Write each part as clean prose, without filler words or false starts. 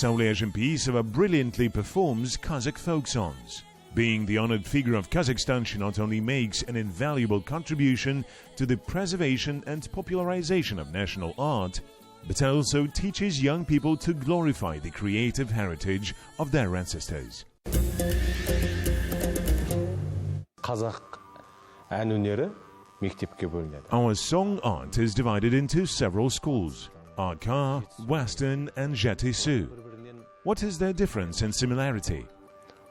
Saule Zhanpeissova brilliantly performs Kazakh folk songs. Being the honored figure of Kazakhstan, she not only makes an invaluable contribution to the preservation and popularization of national art, but also teaches young people to glorify the creative heritage of their ancestors. Kazakh ән өнері мектепке бөлінеді. Our song art is divided into several schools: Arka, Western, and Jatisu. What is their difference and similarity?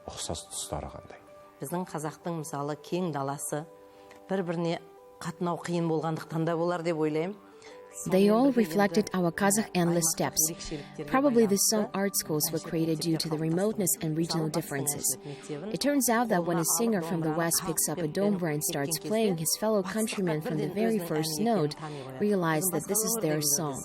Ұқсас тұстары қандай? Біздің қазақтың мысалы кең даласы бір-біріне қатынау қиын болғандықтан да болар деп ойлаймын. They all reflected our Kazakh endless steppes. Probably the song art schools were created due to the remoteness and regional differences. It turns out that when a singer from the West picks up a dobra and starts playing, his fellow countrymen from the very first note realize that this is their song.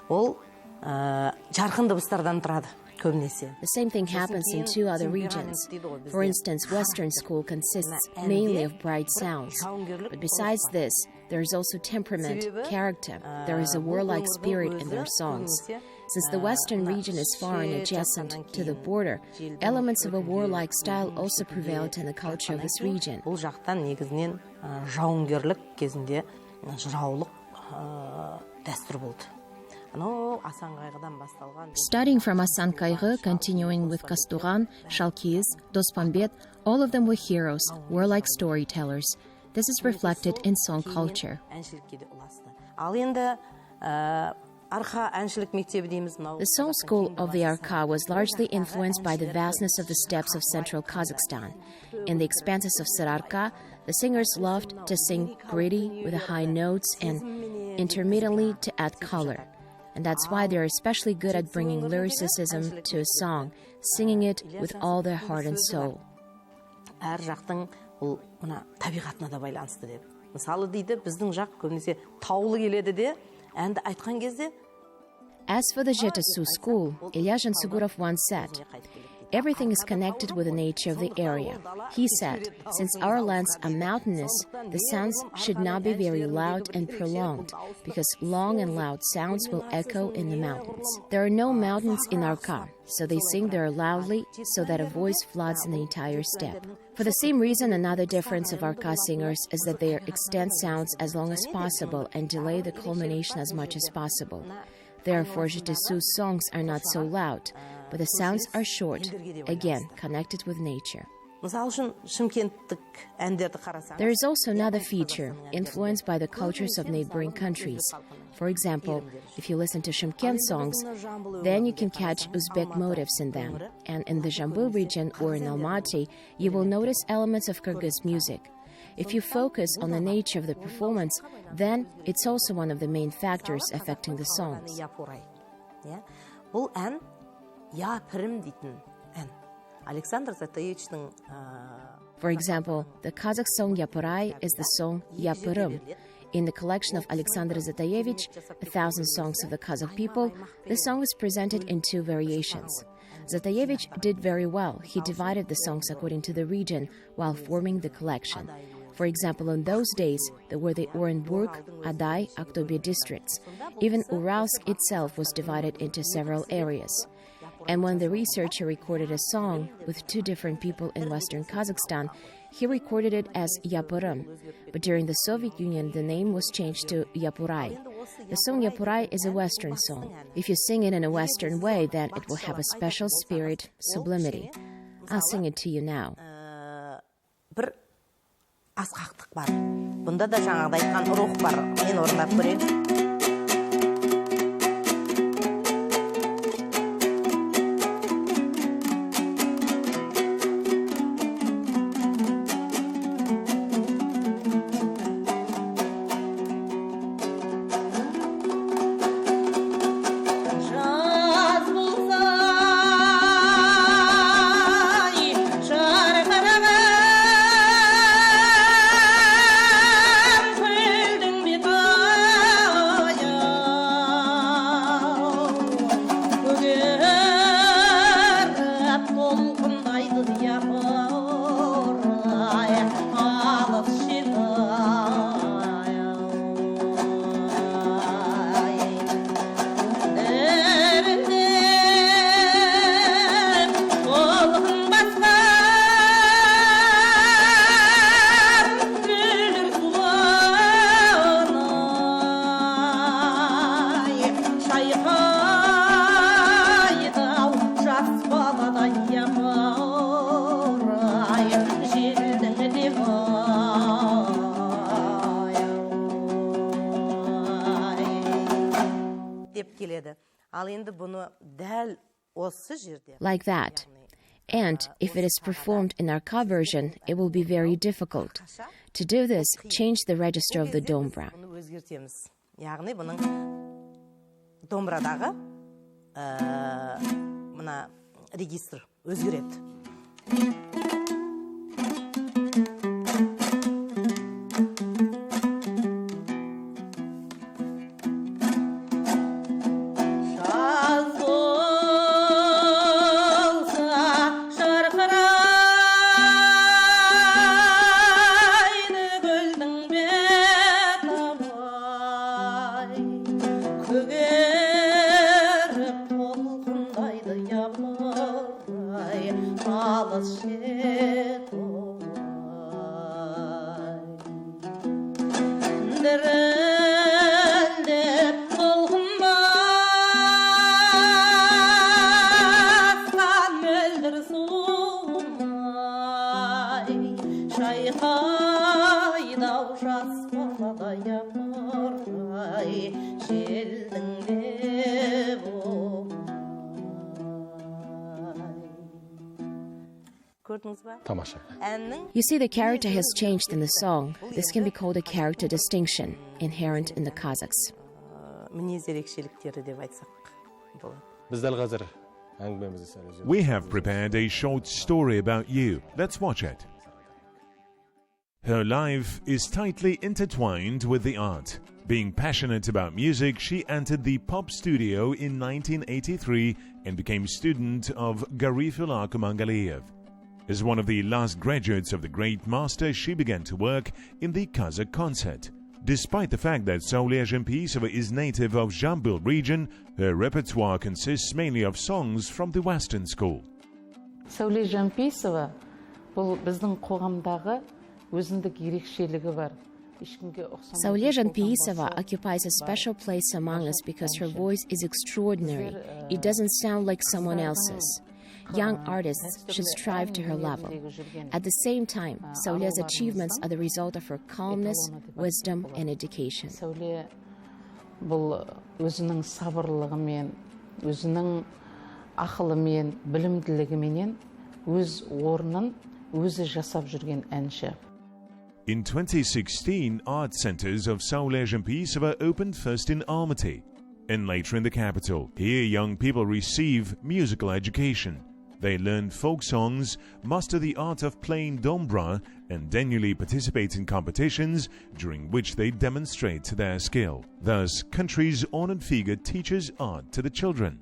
Ол жарқын дыбыстардан тұрады. The same thing happens in two other regions. For instance, Western school consists mainly of bright sounds. But besides this, there is also temperament, character. There is a warlike spirit in their songs. Since the Western region is far and adjacent to the border, elements of a warlike style also prevailed in the culture of this region. Бұл жақтан негізінен жауынгерлік кезінде жыраулық дәстүр болды. Starting from Asan Kaygı, continuing with Kastugan, Shalkiz, Dospambet, all of them were heroes, warlike storytellers. This is reflected in song culture. The song school of the Arka was largely influenced by the vastness of the steppes of central Kazakhstan. In the expanses of Sararka, the singers loved to sing gritty with the high notes and intermittently to add color. And that's why they're especially good at bringing lyricism to a song, singing it with all their heart and soul. As for the Jetasu school, Ilya Jansugurov once said, "Everything is connected with the nature of the area." He said, since our lands are mountainous, the sounds should not be very loud and prolonged, because long and loud sounds will echo in the mountains. There are no mountains in Arka, so they sing there loudly so that a voice floods in the entire steppe. For the same reason, another difference of Arka singers is that they extend sounds as long as possible and delay the culmination as much as possible. Therefore, Jetasu songs are not so loud, but the sounds are short, again connected with nature. There is also another feature, influenced by the cultures of neighboring countries. For example, if you listen to Shymkent songs, then you can catch Uzbek motifs in them. And in the Zhambu region or in Almaty, you will notice elements of Kyrgyz music. If you focus on the nature of the performance, then it's also one of the main factors affecting the songs. For example, the Kazakh song Yapuray is the song Yapırım. In the collection of Alexander Zataevich, 1,000 Songs of the Kazakh People, the song is presented in two variations. Zataevich did very well. He divided the songs according to the region while forming the collection. For example, in those days, there were the Orenburg, Aday, Aktobe districts. Even Uralsk itself was divided into several areas. And when the researcher recorded a song with two different people in Western Kazakhstan, he recorded it as Yapırım. But during the Soviet Union, the name was changed to Yapuray. The song Yapuray is a Western song. If you sing it in a Western way, then it will have a special spirit, sublimity. I'll sing it to you now. Асқақтық бар. Бұнда да жаңағыда айтқан рух бар. Мен орындап көрейін. Ал енді бұны дәл осы жерде. Like that. And if it is performed in our Ka version, it will be very difficult. To do this, change the register of the dombra. Бұны өзгертеміз. Яғни бұның домбрадағы мына регистр өзгереді. Тамаша. You see, the character has changed in the song. This can be called a character distinction, inherent in the Kazakhs. Мінез ерекшеліктері деп айтсақ болады. Біз дәл қазір әңгімемізді сәл We have prepared a short story about you. Let's watch it. Her life is tightly intertwined with the art. Being passionate about music, she entered the pop studio in 1983 and became student of Garifullah Kumangaliyev. As one of the last graduates of the great master, she began to work in the Kazakh concert. Despite the fact that Saule Zhanpeissova is native of Zhambil region, her repertoire consists mainly of songs from the Western school. Saule Zhanpeissova бұл біздің қоғамдағы өзіндік ерекшелігі бар. Saule Zhanpeissova occupies a special place among us because her voice is extraordinary. It doesn't sound like someone else's. Young artists should strive to her level. At the same time, Saule's achievements are the result of her calmness, wisdom, and education. Saule бұл өзінің сабырлығымен, өзінің ақылымен, білімділігіменен өз орнын өзі жасап жүрген әнші. In 2016, art centers of Saule Zhanpeissova opened first in Almaty and later in the capital. Here, young people receive musical education. They learn folk songs, master the art of playing dombra, and annually participate in competitions during which they demonstrate their skill. Thus, country's honored figure teaches art to the children.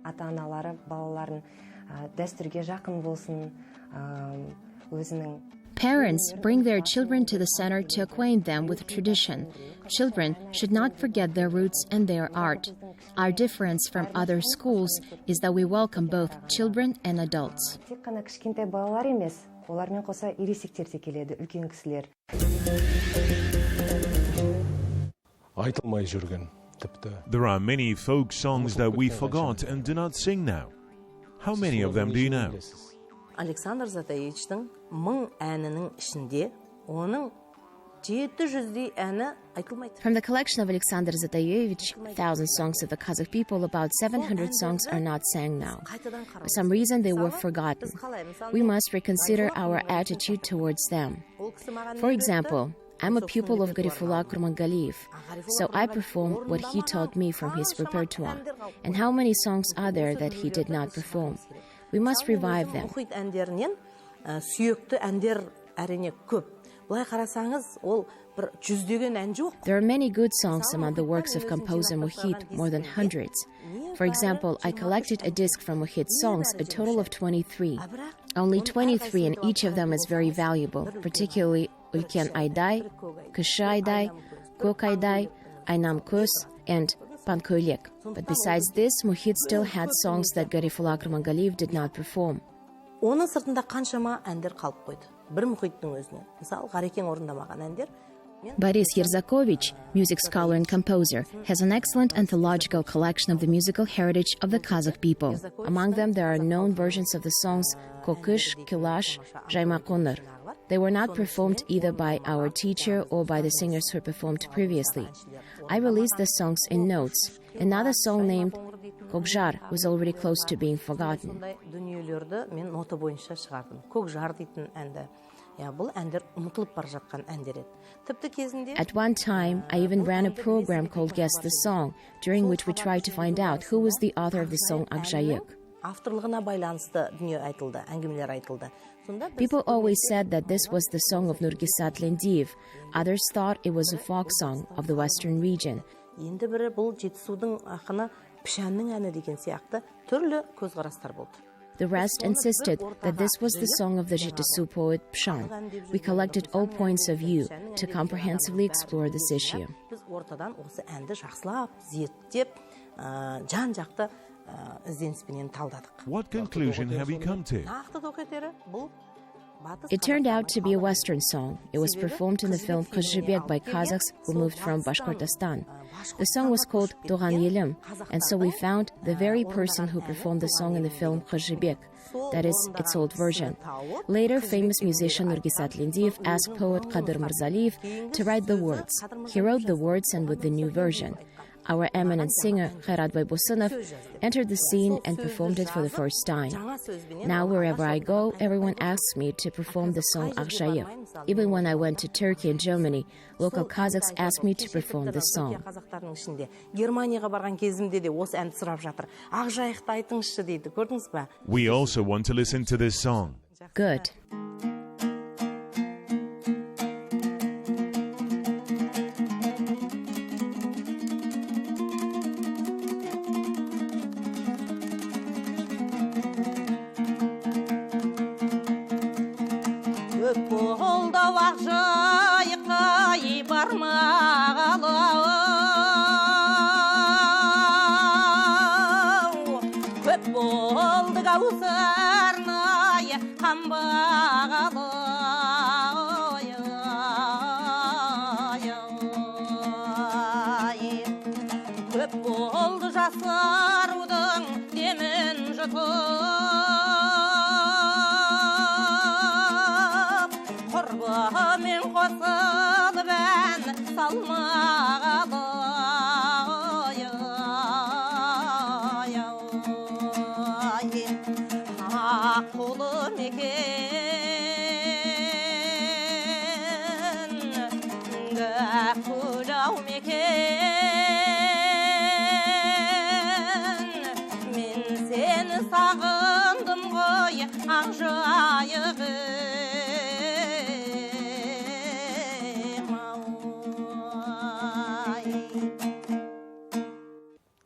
Ата-аналары балаларын дәстүрге жақын болсын, өзінің. Parents bring their children to the center to acquaint them with tradition. Children should not forget their roots and their art. Our difference from other schools is that we welcome both children and adults. Тек қана кішкентай балалар емес, олармен қоса ересектер де келеді, үлкен кісілер. айтылмай жүрген тіпті. There are many folk songs that we forgot and do not sing now. How many of them do you know? Александр Затаевичтің 1000 әнінің ішінде оның 700-дей әні айтылмайды. From the collection of Alexander Zataevich, 1000 songs of the Kazakh people, about 700 songs are not sang now. For some reason, they were forgotten. We must reconsider our attitude towards them. For example, I'm a pupil of Garifullah Kurmangaliyev, so I perform what he taught me from his repertoire. And how many songs are there that he did not perform? We must revive them. Мұхит әндерінен сүйекті әндер әрине көп. Бұлай қарасаңыз, ол бір 100-деген ән жоқ. There are many good songs among the works of composer Muhit, more than hundreds. For example, I collected a disc from Muhit's songs, a total of 23. Only 23, and each of them is very valuable, particularly Ulken Ayday, Kışı Ayday, Kök Ayday, Aynam Köz, and Panköylek. But besides this, Muhit still had songs that Garifullah Kurmangaliyev did not perform. Оның сыртында қаншама әндер қалып қойды. Бір мұхиттың өзіне. Мысалы, Ғарекең орындамаған әндер. Boris Yerzakovich, music scholar and composer, has an excellent anthological collection of the musical heritage of the Kazakh people. Among them, there are known versions of the songs Kokysh, Kilash, Jaymakonur. They were not performed either by our teacher or by the singers who performed previously. I released the songs in notes. Another song named Kokjar was already close to being forgotten. At one time, I even ran a program called Guess the Song, during which we tried to find out who was the author of the song Akjayık. People always said that this was the song of Nurgisat Lendiyev. Others thought it was a folk song of the western region. The rest insisted that this was the song of the Jitisu poet Pshan. We collected all points of view to comprehensively explore this issue. What conclusion have you come to? It turned out to be a Western song. It was performed in the film Jibek by Kazakhs who moved from Bashkortostan. The song was called Doğan Yelim, and so we found the very person who performed the song in the film Jibek, that is, its old version. Later, famous musician Nurgisat Lendiyev asked poet Kadir Mirzaliyev to write the words. He wrote the words and with the new version. Our eminent singer, Khairat Baybosunov, entered the scene and performed it for the first time. Now, wherever I go, everyone asks me to perform the song Akjayık. Even when I went to Turkey and Germany, local Kazakhs asked me to perform the song. We also want to listen to this song. Good.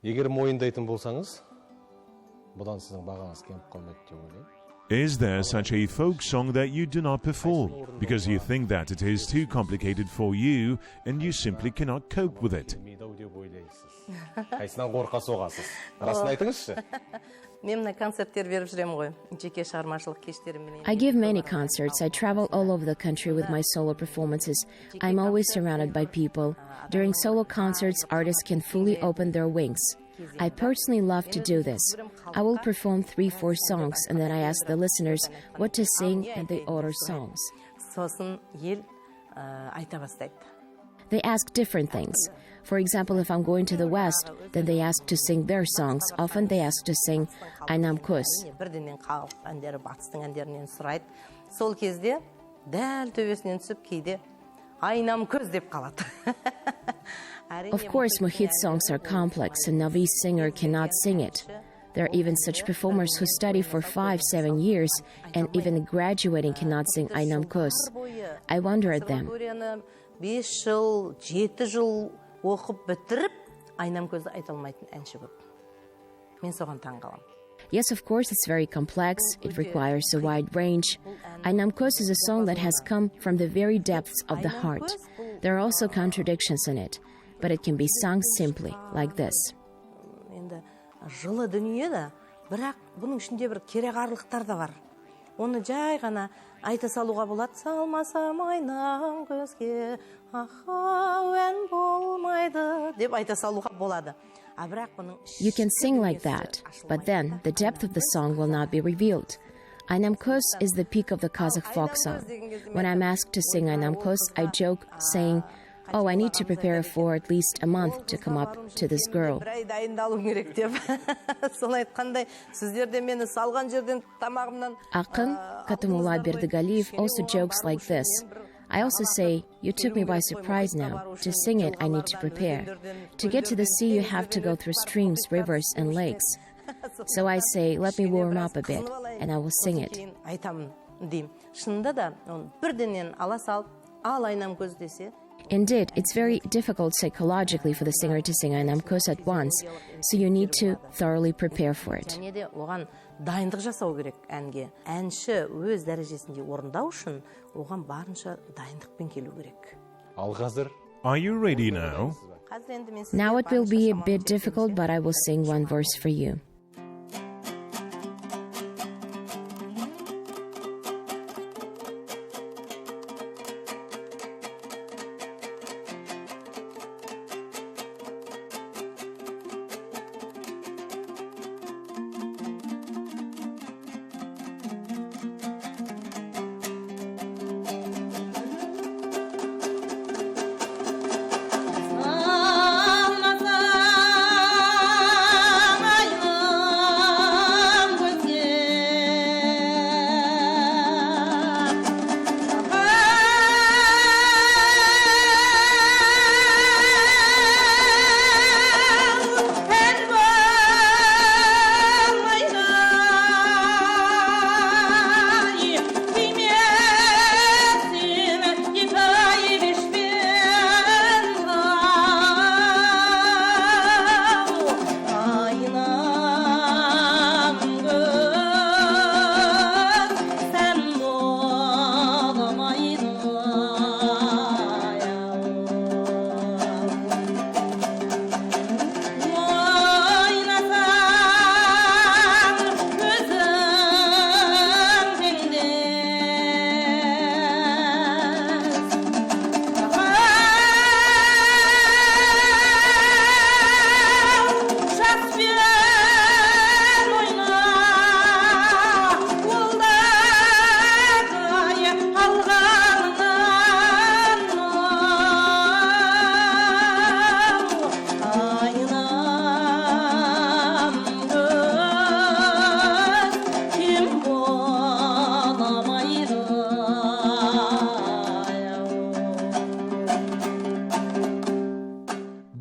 Егер мойындайтын болсаңыз, бұдан сіздің бағаңыз кеміп қалмайды деп ойлаймын. Is there such a folk song that you do not perform because you think that it is too complicated for you and you simply cannot cope with it? Қайсынан қорқа соғасыз? Расын айтыңызшы. I give many concerts. I travel all over the country with my solo performances. I'm always surrounded by people. During solo concerts, artists can fully open their wings. I personally love to do this. I will perform 3-4 songs and then I ask the listeners what to sing and they order songs. They ask different things. For example, if I'm going to the West, then they ask to sing their songs. Often they ask to sing Aynam Kus. Of course, Mohit songs are complex. A novice singer cannot sing it. There are even such performers who study for 5-7 years and even graduating cannot sing Aynam Kus. I wonder at them. Yes, of course, it's very complex. It requires a wide range. Aynam Kus is a song that has come from the very depths of the heart. There are also contradictions in it, but it can be sung simply, like this. You can sing like that, but then the depth of the song will not be revealed. Aynamkos is the peak of the Kazakh folk song. When I'm asked to sing Aynamkos, I joke, saying, "Oh, I need to prepare for at least a month to come up to this girl." Akın Katımullah Berdigaliyev also jokes like this. I also say, "You took me by surprise now. To sing it, I need to prepare. To get to the sea, you have to go through streams, rivers, and lakes. So I say, let me warm up a bit, and I will sing it." Indeed, it's very difficult psychologically for the singer to sing Aynamkos at once, so you need to thoroughly prepare for it. Дайындық жасау керек әнге. Әнші өз дәрежесінде орындау үшін оған барынша дайындықпен келу керек. Ал қазір Are you ready now? Now it will be a bit difficult, but I will sing one verse for you.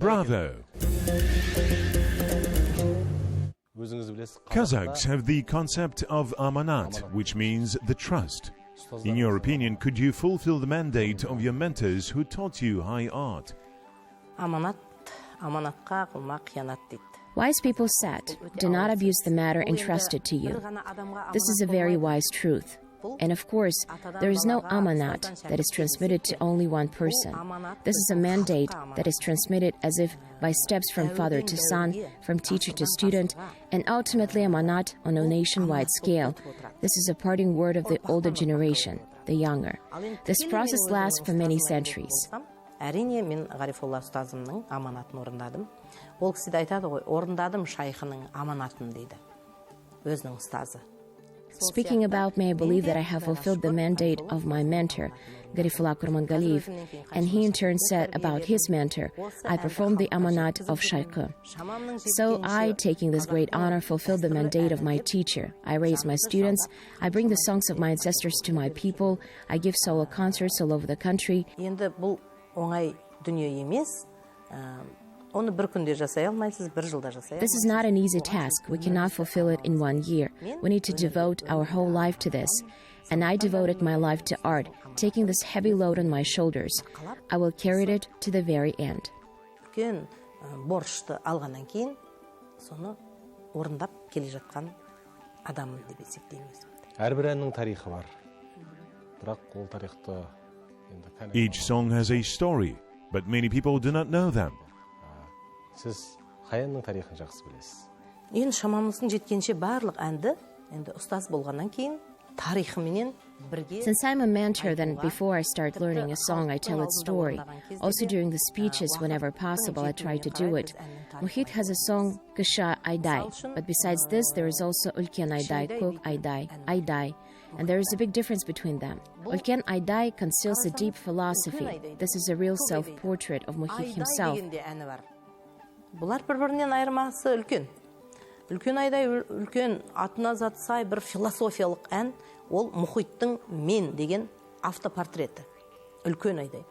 Bravo! Kazakhs have the concept of amanat, which means the trust. In your opinion, could you fulfill the mandate of your mentors who taught you high art? Wise people said, "Do not abuse the matter entrusted to you." This is a very wise truth. And of course, there is no amanat that is transmitted to only one person. This is a mandate that is transmitted as if by steps from father to son, from teacher to student, and ultimately amanat on a nationwide scale. This is a parting word of the older generation, the younger. This process lasts for many centuries. Әрине, мен Ғарифолла ұстазымның аманатын орындадым. Ол кісі де айтады ғой, орындадым шайхының аманатын дейді. Өзінің ұстазы. Speaking about me, I believe that I have fulfilled the mandate of my mentor, Garifullah Kurmangaliyev, and he in turn said about his mentor, "I performed the amanat of Shaykh." So I, taking this great honor, fulfilled the mandate of my teacher. I raise my students, I bring the songs of my ancestors to my people, I give solo concerts all over the country. Енді бұл оңай дүние емес. Оны бір күнде жасай алмайсыз, бір жылда жасай алмайсыз. This is not an easy task. We cannot fulfill it in 1 year. We need to devote our whole life to this. And I devoted my life to art, taking this heavy load on my shoulders. I will carry it to the very end. Үлкен борышты алғаннан кейін, соны орындап келе жатқан адаммын деп есептеймін. Әрбір әннің тарихы бар. Бірақ ол тарихты Each song has a story, but many people do not know them. Сіз қай әннің тарихын жақсы білесіз? Енді шамамыздың жеткенше барлық әнді, енді ұстаз болғаннан кейін тарихыменен Since I'm a mentor, then before I start learning a song, I tell its story. Also during the speeches, whenever possible, I try to do it. Muhit has a song, Kısha Ayday, but besides this, there is also Ulken Ayday, Kok Ayday, Ayday, and there is a big difference between them. Ulken Ayday conceals a deep philosophy. This is a real self-portrait of Muhit himself. Бұлар бір-бірінен айырмасы үлкен. Үлкен Айдай үлкен атына зат сай бір философиялық ән, ол мұхиттың мен деген автопортреті. Үлкен Айдай.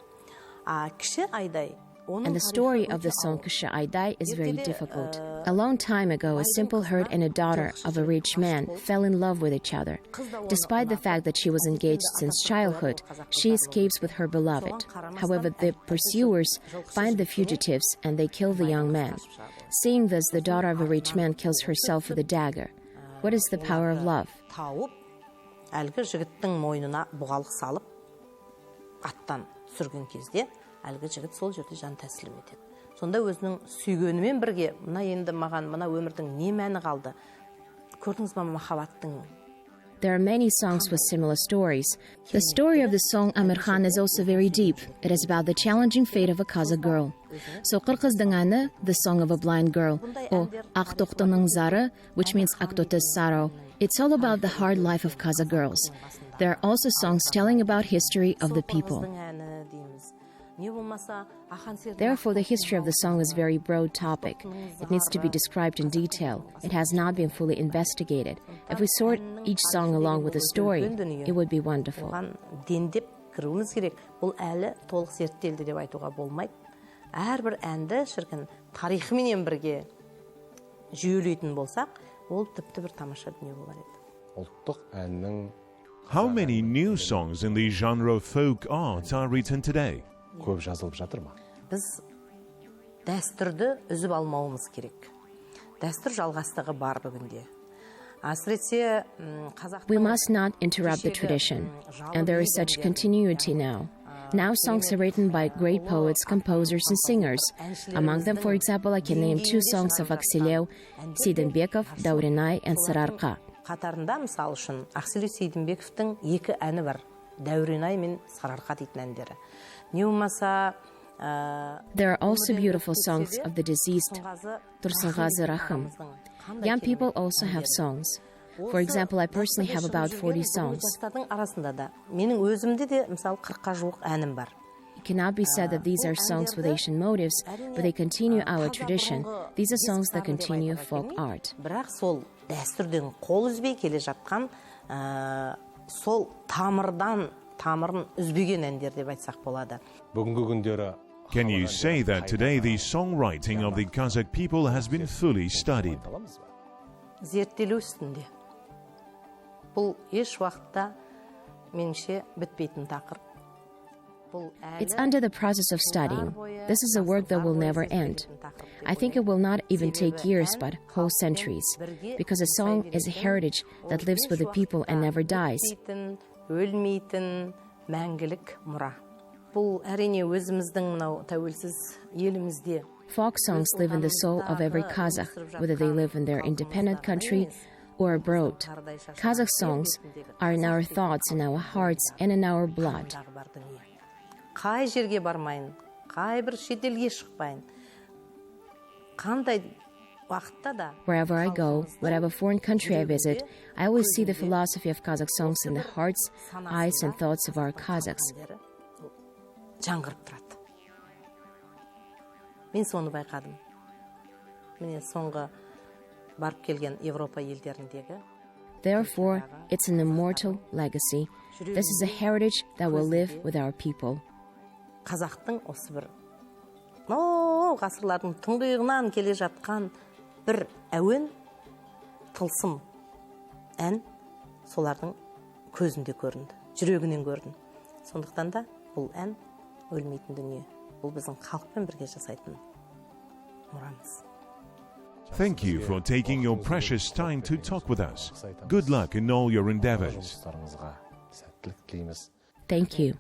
Кіші Айдай. And the story of the song Kısha Ayday is very difficult. A long time ago, a simple herd and a daughter of a rich man fell in love with each other. Despite the fact that she was engaged since childhood, she escapes with her beloved. However, the pursuers find the fugitives and they kill the young man. Seeing this, the daughter of a rich man kills herself with a dagger. What is the power of love? Әлгі жігіттің мойнына бұғалық салып, аттан сүрген кезде, әлгі жігіт сол жерде жан тәсілім етеді. Сонда өзінің сүйгенімен бірге, мына енді маған, мына өмірдің не мәні қалды? Көрдіңіз ба махаббаттың? There are many songs with similar stories. The story of the song Amir Khan is also very deep. It is about the challenging fate of a Kazakh girl. So Qirghizdың әні, the song of a blind girl, or Ақ тоқтының зары, which means Ақ тоқтың sorrow. It's all about the hard life of Kazakh girls. There are also songs telling about history of the people. Therefore, the history of the song is a very broad topic. It needs to be described in detail. It has not been fully investigated. If we sort each song along with the story, it would be wonderful. Бұл әлі толық зерттелді деп айтуға болмайды. Әрбір әнді шіркін тарихымен бірге жүйелейтін болсақ, ол тіпті бір тамаша дүние болар еді. Ұлттық әннің How many new songs in the genre of folk art are written today? көп жазылып жатыр ма? Біз дәстүрді үзіп алмауымыз керек. Дәстүр жалғастығы бар бүгінде. Әсіресе We must not interrupt the tradition, and there is such continuity now. Now songs are written by great poets, composers, and singers. Among them, for example, I can name two songs of Akseleu, Сейдімбеков, Дәуренай, and Сарыарқа. Қатарында, мысал үшін, Ақселеу Сейдімбековтің екі әні бар. Дәуренай мен Сарыарқа дейтін әндері. Не болмаса, there are also beautiful songs of the deceased, Тұрсынғазы Рахым. Young people also have songs. For example, I personally have about 40 songs. Арасында да менің өзімде де, мысалы, 40-қа жуық әнім бар. It cannot be said that these are songs with Asian motives, but they continue our tradition. These are songs that continue folk art. Бірақ сол дәстүрден қол үзбей келе жатқан, сол тамырын үзбеген әндер деп айтсақ болады. Бүгінгі күндері Can you say that today the songwriting of the Kazakh people has been fully studied? Зерттелу үстінде. Бұл еш уақытта меніңше бітпейтін тақырып. It's under the process of studying. This is a work that will never end. I think it will not even take years, but whole centuries, because a song is a heritage that lives with the people and never dies. Өлмейтін мәңгілік мұра. Бұл әрине өзіміздің мынау тәуелсіз елімізде. Folk songs live in the soul of every Kazakh, whether they live in their independent country or abroad. Kazakh songs are in our thoughts, in our hearts, and in our blood. Қай жерге бармайын, қай бір шетелге шықпайын. Қандай уақытта да Wherever I go, whatever foreign country I visit, I always see the philosophy of Kazakh songs in the hearts, eyes, and thoughts of our Kazakhs. Жаңғырып тұрады. Мен соны байқадым. Міне соңғы барып келген Европа елдеріндегі. Therefore, it's an immortal legacy. This is a heritage that will live with our people. Қазақтың осы бір ғасырлардың тұңғиығынан келе жатқан бір әуен, тылсым ән солардың көзінде көрінді, жүрегінен көрінді. Сондықтан да бұл ән өлмейтін дүние. Бұл біздің халықпен бірге жасайтын мұрамыз. Thank you for taking your precious time to talk with us. Good luck in all your endeavors. Жұмыстарыңызға сәттілік тілейміз. Thank you.